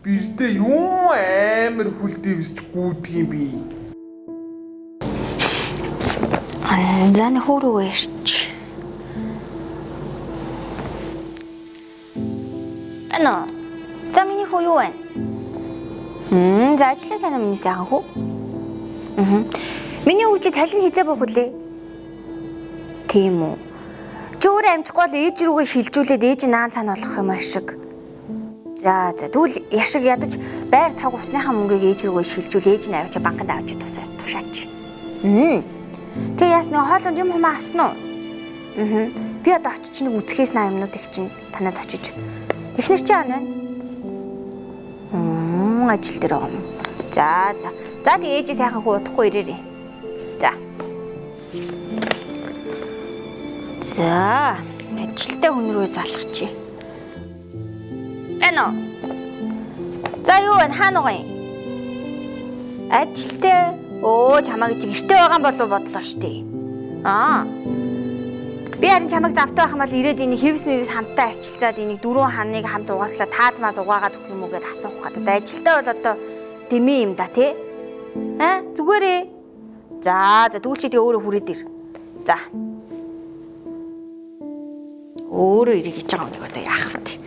Бирдээ юу амар хүлдээ бисч гүйдэг юм би. Заны хөрөө ирч. Ано. За миний хүү юу вэ? За ажлаа сайн өмнө сайхан хүү. Миний хүү чи цалин хизээ буух үлээ. Тийм үү. Чи өөрөө амжихгүй л ээж рүүгээ шилжүүлээд ээж наан цаана болгох юм ашиг. За тэгвэл яшиг ядаж байр тог усныхаа мөнгийг ээж рүүгээ шилжүүл ээж нь авчи банкнд авчи тушаач. Тэг яас нэг хоолнд юм хумаа авсан уу? Би одоо очиж нэг үзэхээс наа юмнуудыг чинь танад очиж. Эхнэр чи ана байна? Ажил дээр байгаа юм. За тэг ээжээ сайхан хүү удахгүй ирээрээ. За ажилтай хүн рүү залах чи. Эно. За юу вэ? Хаана байгаа юм? Ажилтай. Чамайг гэртээ байгаа болов бодлоо штий. Би харин чамайг завтай байх юм бол ирээд энийг хэвс мэвс хамтаа арчилцаад энийг дөрөв ханыг хамт угааслаа таазмаас угаагаад өгөх юм уу гэд асуух гэдэг. Ажилтай бол одоо дэмий юм да тий. Зүгээрээ. За тэгвэл чи тэгээ өөрөө хүрээд ир. За. Өөрөө ирэх гэж байгаа юм одоо яах вэ?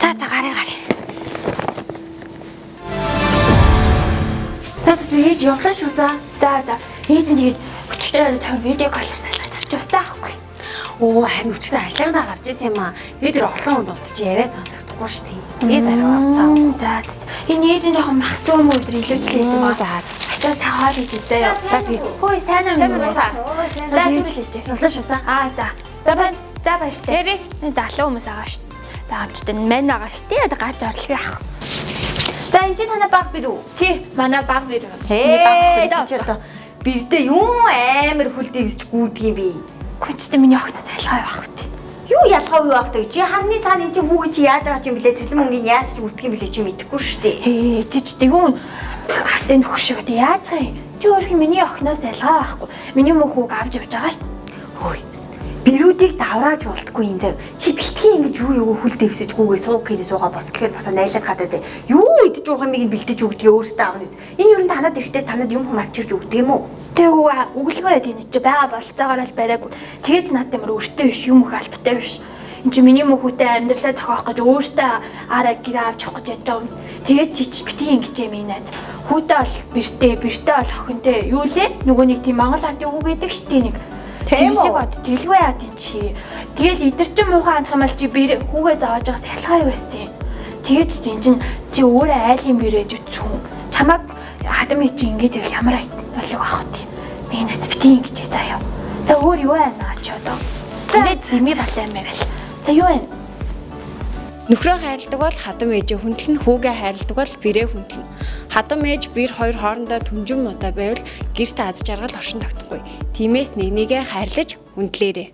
За гараа. За ээж явлаа шүү за. За ээж нь тэгээд өчигдөр чам видео коллер залгаад уцаахгүй. Харин өчигдөр ажлагнаа гарч ирсэн юм аа. Тэгээд тэр олон хүнд удаж яриад сонсохдохгүй шүү дээ. Тэгээд дараа уцаа. За энэ ээж нь жоохон махсуу юм өдөр илүүчлээ юм аа. За сайн хоол хийж үзээ яа. За би хөөе сайн юм уу? За тэгж лээч. Явлаа шүү за. За байна. За баяртай. Залуу хүмүүс байгаа шүү дээ. Багчтай мань байгаа шүү дээ. Одоо гарч орлоо яах. За энэ чинь танай баг бир үү? Тий, манай баг бир. Чи одоо бирдээ юу амар хүлдээ бисч гүйдэг юм бэ? Күчтэй миний охноос ялгаа явах үү? Юу ялгаа юу байх вэ? Чи ханны цаана энэ чинь хүүгээ чи яаж байгаа юм блэ? Цалин мөнгөний яаж ч үрдэх юм блэ чи мэдэхгүй шүү дээ. Чи юу хартын нөхөр шиг одоо яаж байгаа юм? Чи өөрхөн миний охноос ялгаа байхгүй. Миний мөнх хүүг авч явж байгаа шүү дээ. Бирүүдийг даврааж болтгүй юм зав. Чи битгий ингэж юу хөл дэвсэж гүүгээ сууг хэрэг суугаа бос гэхээр босоо найлаг хадаад юу идэж уух юмыг бэлдэж өгдөг өөртөө авна. Энэ юу н танад эрэхтэй танад юм хүм авчирч өгдөг юм уу? Тэг үгэлгүй тийм чи байгаа болцоогоор л бариагүй. Тэгээд над ямар өртөө биш юм их албатай биш. Энд чи миний мөхөтэй амьдралаа зохиох гэж өөртөө араа гэрээ авч явах гэж ядж байгаа юмс. Тэгээд чи битгий ингэж юм ийназ. Хүүтэй бол бэртээ бол охинтой юу лээ? Нөгөө нэг тийм Монгол ардын үг гэдэг штий нэг. Тийм үү? Тэлгүй яа тийм чи. Тэгэл идэр чи муухай хандах юм бол чи хүүгээ зааж байгаас ялгаа юу байсан юм. Тэгээд чи өөрөө айлын бирэж үтсүн. Чамаг хадам чи ингэж ял ямар ойлог авах вэ? Би наац битгий ингэж заяа. За өөр юу байна ч одоо. За дими балай мэрэл. За юу байна? Нөхрөө хайрладаг бол хадам ээжээ хүндлэн, хүүгээ хайрладаг бол бирээ хүндлэн. Хадам ээж бир хоёр хоорондоо түнжин муутай байвал гэрт аз жаргал оршин тогтохгүй. Тиймээс нэг нэгээ хайрлаж хүндлээрэй.